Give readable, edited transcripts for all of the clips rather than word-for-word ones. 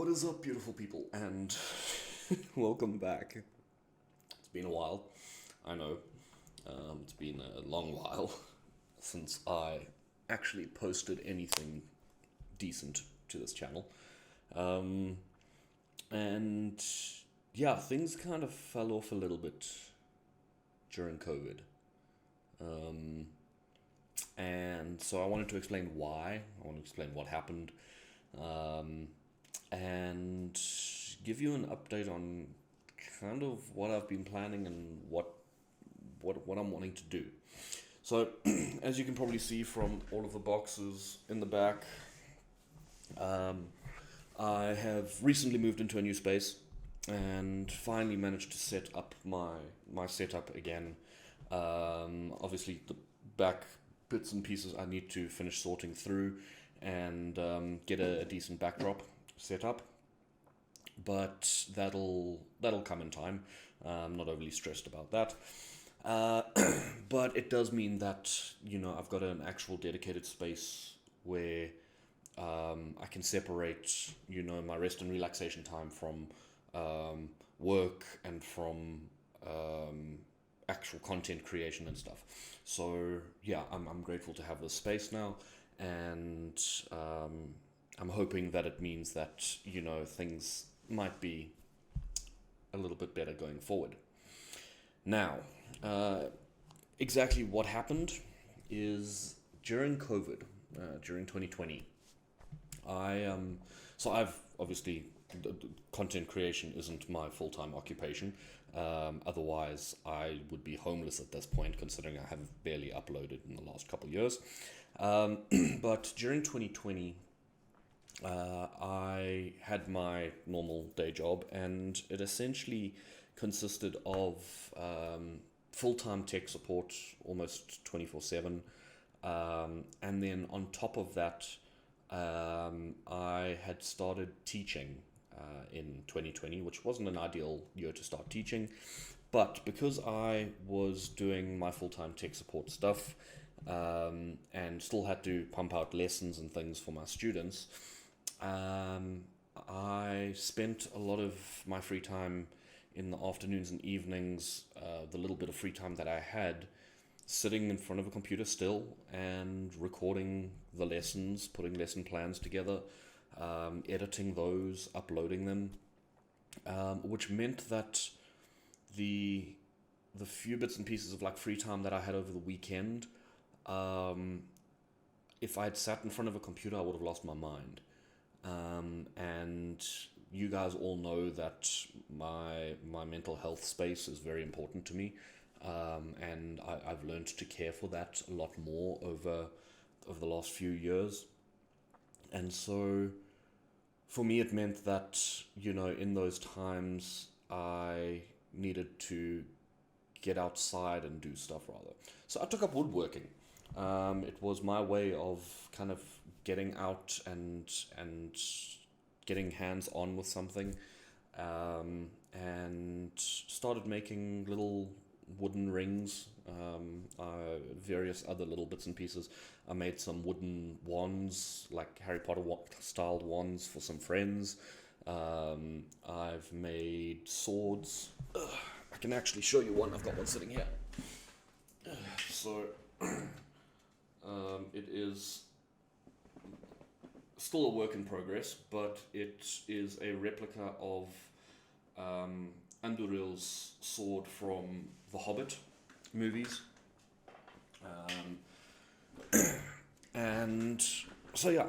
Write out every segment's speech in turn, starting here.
What is up, beautiful people, and welcome back. It's been a while, I know. It's been a long while since I actually posted anything decent to this channel. Um, and yeah, things kind of fell off a little bit during COVID. Um, and so I wanted to explain why, I want to explain what happened. Um, and give you an update on kind of what I've been planning and what I'm wanting to do. So, as you can probably see from all of the boxes in the back, um, I have recently moved into a new space and finally managed to set up my setup again. Obviously, the back bits and pieces I need to finish sorting through and get a decent backdrop set up, but that'll come in time. I'm not overly stressed about that. Uh, but it does mean that I've got an actual dedicated space where I can separate my rest and relaxation time from work and from actual content creation and stuff. So yeah, I'm grateful to have this space now, and I'm hoping that it means that things might be a little bit better going forward. Now, uh, exactly what happened is during COVID, during 2020, I so I've obviously content creation isn't my full time occupation. Otherwise, I would be homeless at this point, considering I have barely uploaded in the last couple of years. Um, but during 2020, I had my normal day job, and it essentially consisted of full time tech support almost 24/7. And then on top of that, I had started teaching in 2020, which wasn't an ideal year to start teaching. But because I was doing my full time tech support stuff and still had to pump out lessons and things for my students, um, I spent a lot of my free time in the afternoons and evenings, the little bit of free time that I had, sitting in front of a computer still and recording the lessons, putting lesson plans together, editing those, uploading them, which meant that the the few bits and pieces of like free time that I had over the weekend, um, if I had sat in front of a computer, I would have lost my mind. And you guys all know that my mental health space is very important to me, and I've learned to care for that a lot more over the last few years. And so for me, it meant that in those times I needed to get outside and do stuff rather. So I took up woodworking. It was my way of kind of getting out and getting hands on with something, and started making little wooden rings, various other little bits and pieces. I made some wooden wands, like Harry Potter styled wands for some friends. I've made swords. I can actually show you one. I've got one sitting here. So it is still a work in progress, but it is a replica of um, Anduril's sword from the Hobbit movies. Um, and so yeah,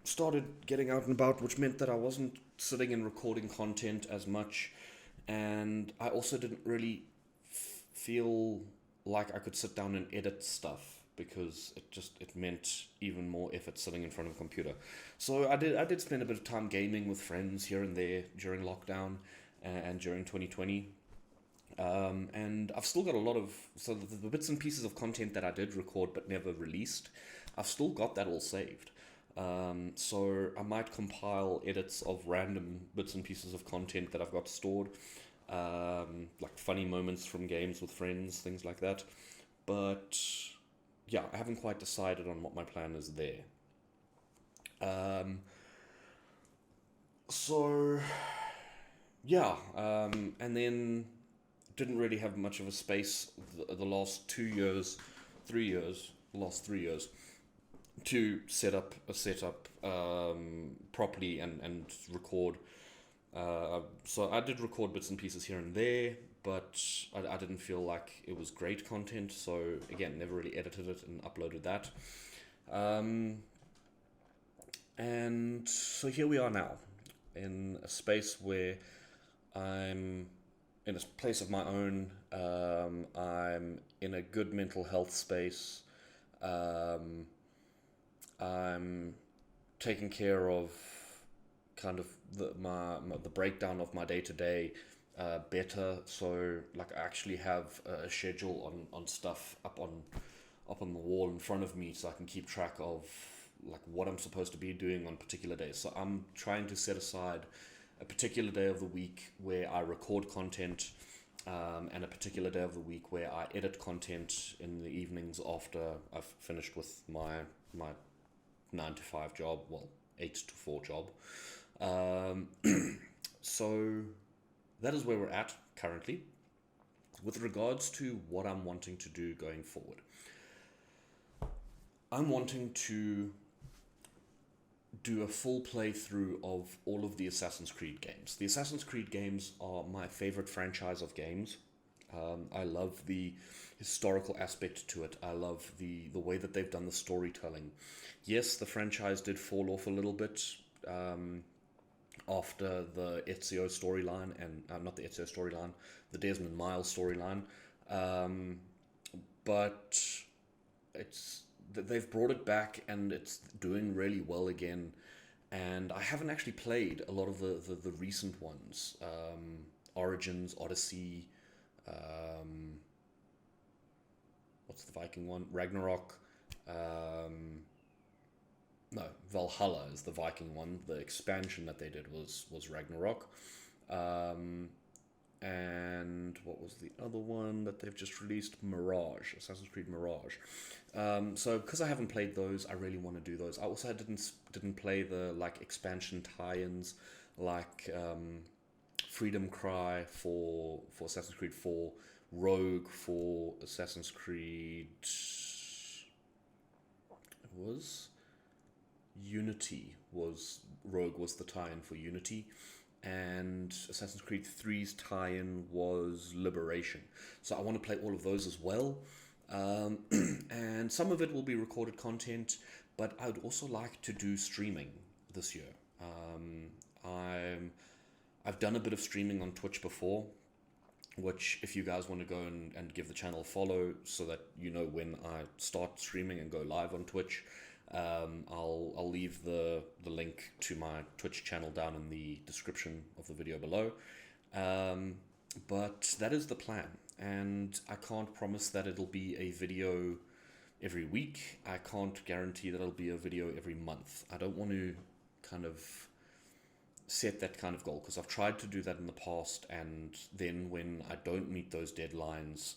started getting out and about, which meant that I wasn't sitting and recording content as much, and I also didn't really feel like I could sit down and edit stuff because it meant even more effort sitting in front of a computer. So I did spend a bit of time gaming with friends here and there during lockdown and during 2020. And I've still got a lot of the bits and pieces of content that I did record but never released. I've still got that all saved. So I might compile edits of random bits and pieces of content that I've got stored, like funny moments from games with friends, things like that. But yeah, I haven't quite decided on what my plan is there. Um, So, yeah, and then didn't really have much of a space the last 2 years, 3 years, last 3 years to set up a setup properly and record. So I did record bits and pieces here and there, but I didn't feel like it was great content. So again, never really edited it and uploaded that. And so here we are now, in a space where I'm in a place of my own. I'm in a good mental health space. I'm taking care of kind of the breakdown of my day to day better. So like I actually have a schedule on stuff up on the wall in front of me, so I can keep track of like what I'm supposed to be doing on particular days. So I'm trying to set aside a particular day of the week where I record content, and a particular day of the week where I edit content in the evenings after I've finished with my 9 to 5 job, well, 8 to 4 job. So that is where we're at currently. With regards to what I'm wanting to do going forward, I'm wanting to do a full playthrough of all of the Assassin's Creed games. The Assassin's Creed games are my favorite franchise of games. I love the historical aspect to it. I love the way that they've done the storytelling. Yes, the franchise did fall off a little bit after the Ezio storyline, and not the Ezio storyline, the Desmond Miles storyline. But they've brought it back and it's doing really well again. And I haven't actually played a lot of the recent ones. Origins, Odyssey, what's the Viking one? Ragnarok. No, Valhalla is the Viking one. The expansion that they did was Ragnarok. And what was the other one that they've just released? Mirage, Assassin's Creed Mirage. So because I haven't played those, I really want to do those. I also didn't play the like expansion tie-ins, like Freedom Cry for Assassin's Creed 4, Rogue for Assassin's Creed. It was Unity. Rogue was the tie-in for Unity. And Assassin's Creed 3's tie-in was Liberation. So I want to play all of those as well. And some of it will be recorded content, but I would also like to do streaming this year. I've done a bit of streaming on Twitch before, which if you guys want to go and give the channel a follow so that you know when I start streaming and go live on Twitch, I'll leave the link to my Twitch channel down in the description of the video below. But that is the plan, and I can't promise that it'll be a video every week. I can't guarantee that it'll be a video every month. I don't want to kind of set that kind of goal, because I've tried to do that in the past, and then when I don't meet those deadlines,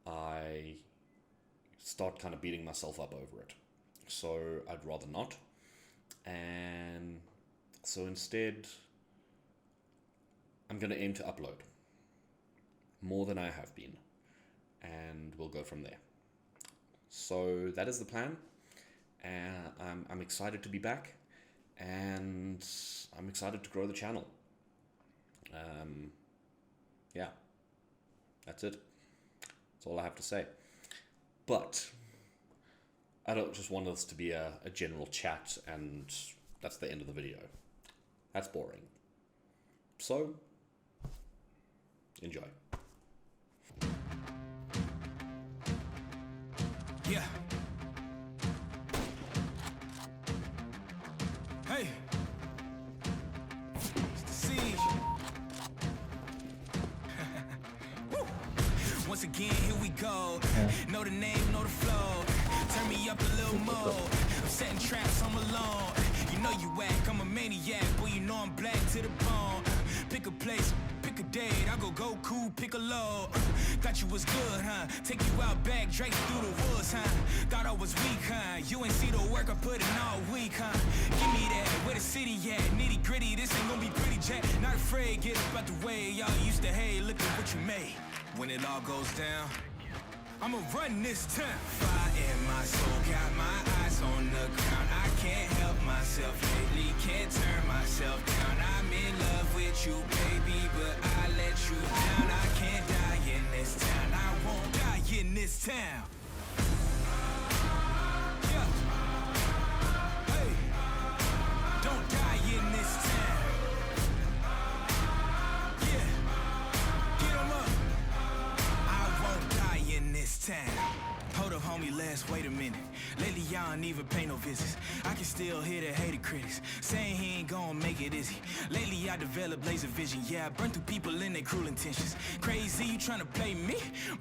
I start kind of beating myself up over it. So I'd rather not. And so instead, I'm going to aim to upload more than I have been, and we'll go from there. So that is the plan, and I'm excited to be back, and I'm excited to grow the channel. Yeah, that's it. That's all I have to say. But I don't just want this to be a general chat and that's the end of the video. That's boring. So, enjoy. Yeah. Hey. It's the siege. Woo. Once again, here we go. Know the name, know the flow. Turn me up a little more. I'm setting traps, I'm alone. You know you whack, I'm a maniac. Boy, you know I'm black to the bone. Pick a place, pick a day. shade, I go Goku, Piccolo. Thought you was good, huh? Take you out back, Drake through the woods, huh? Thought I was weak, huh? You ain't see the work I put in all week, huh? Give me that, where the city at? Nitty gritty, this ain't gonna be pretty, Jack. Not afraid, get up out the way. Y'all used to hate, look at what you made. When it all goes down, I'ma run this town. Fire in my soul, got my eyes on the ground. I can't help myself lately, can't turn myself down. I'm in love with you, baby, but I let you down. I can't die in this town, I won't die in this town. Yeah. Hey, don't die in this town. Yeah, get 'em up. I won't die in this town. Hold up, homie, wait a minute. Lately, y'all don't even pay no visits. I can still hear the hater critics saying he ain't gonna make it, is he? Lately, I developed laser vision. Yeah, I burned through people in their cruel intentions. Crazy, you tryna play me?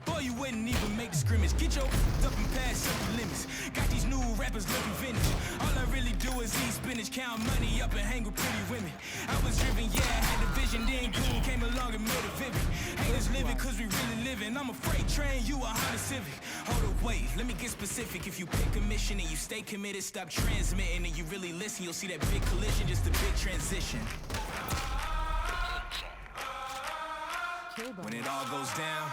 Boy, you wouldn't even make the scrimmage. Get your up and pass up the limits. Got these new rappers looking vintage. All I really do is eat spinach, count money up and hang with pretty women. I was driven, yeah, I had the vision. Then Goon came along and made it vivid. Haters living cause we really living. I'm a freight train, you a Honda Civic. Hold up, wait, let me get specific. If you pick a mission and you stay committed, stop transmitting, and you really listen, you'll see that big collision, just a big transition. When it all goes down,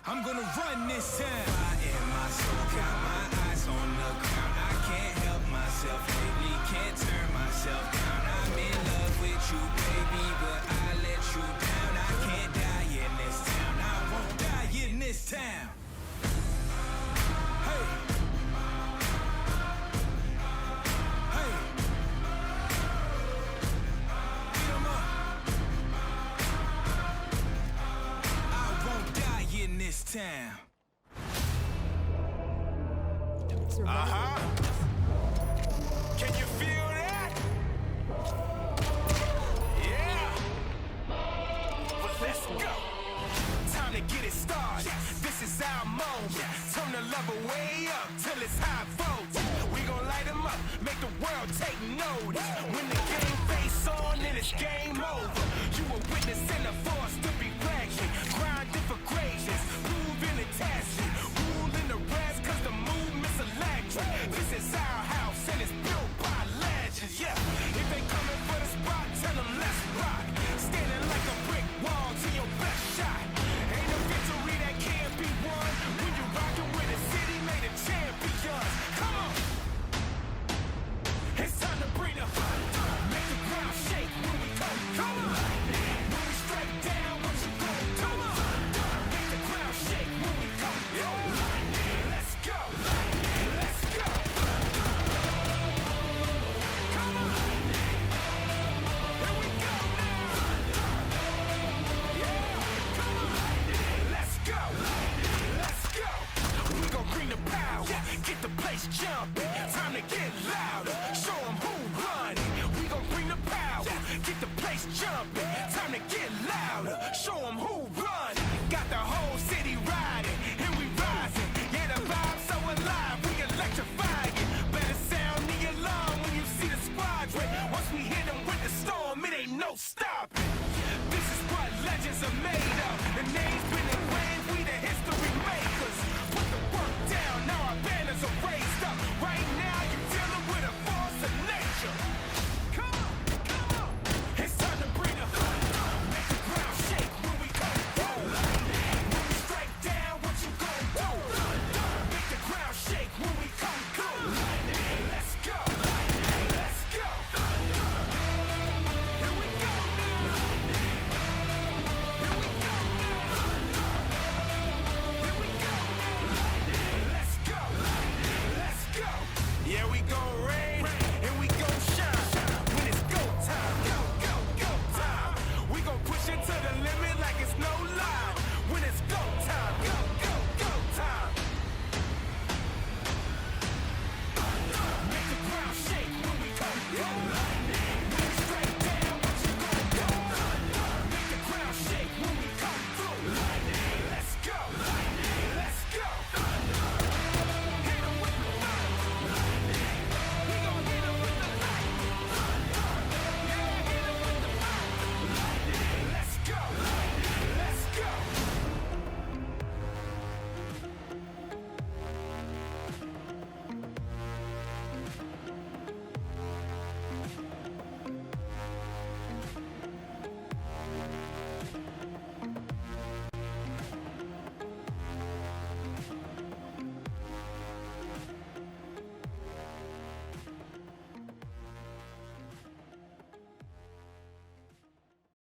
I'm gonna run this town. Fire in my soul, got my eyes on the ground. I can't help myself lately, can't turn myself down. I'm in love with you, baby, but I let you down. I can't die in this town, I won't die in this town. Hey. Hey. Get 'em up. I won't die in this town. Can you feel that? Yeah. Well, let's go. Time to get it started. This is our moment. Turn the level way up till it's high voltage. We gon' light 'em up, make the world take notice. When the game face on, then it's game over. You a witness and a force to be reckoned. Grinding for greatness, moving and tasking. Ruling the rest cause the movement's electric. This is our house and it's built by legends, yeah. If they coming for the spot, tell them let's rock. Standing like a brick wall to your best shot. Ain't no victory that can't be won when you rockin' with a city made of champions. Come on. It's time to bring the fun. Make the ground shake when we go. Come on. When we strike down, what you go? Come on. Make the ground shake when we go. Let's go. Let's go. Come on. Here we go now. Yeah. Come on. Let's go. Let's go. We gon' bring the power. Get the place jumping. Time to get louder. Show 'em who running. We gon' bring the power. Get the place jumping. Time to get louder. Show 'em who running. Got the whole city riding. And we rising. Yeah, the vibe's so alive. We electrifying. Better sound the alarm when you see the squadron. Once we hit 'em with the storm, it ain't no stopping. This is what legends are made of. The name's been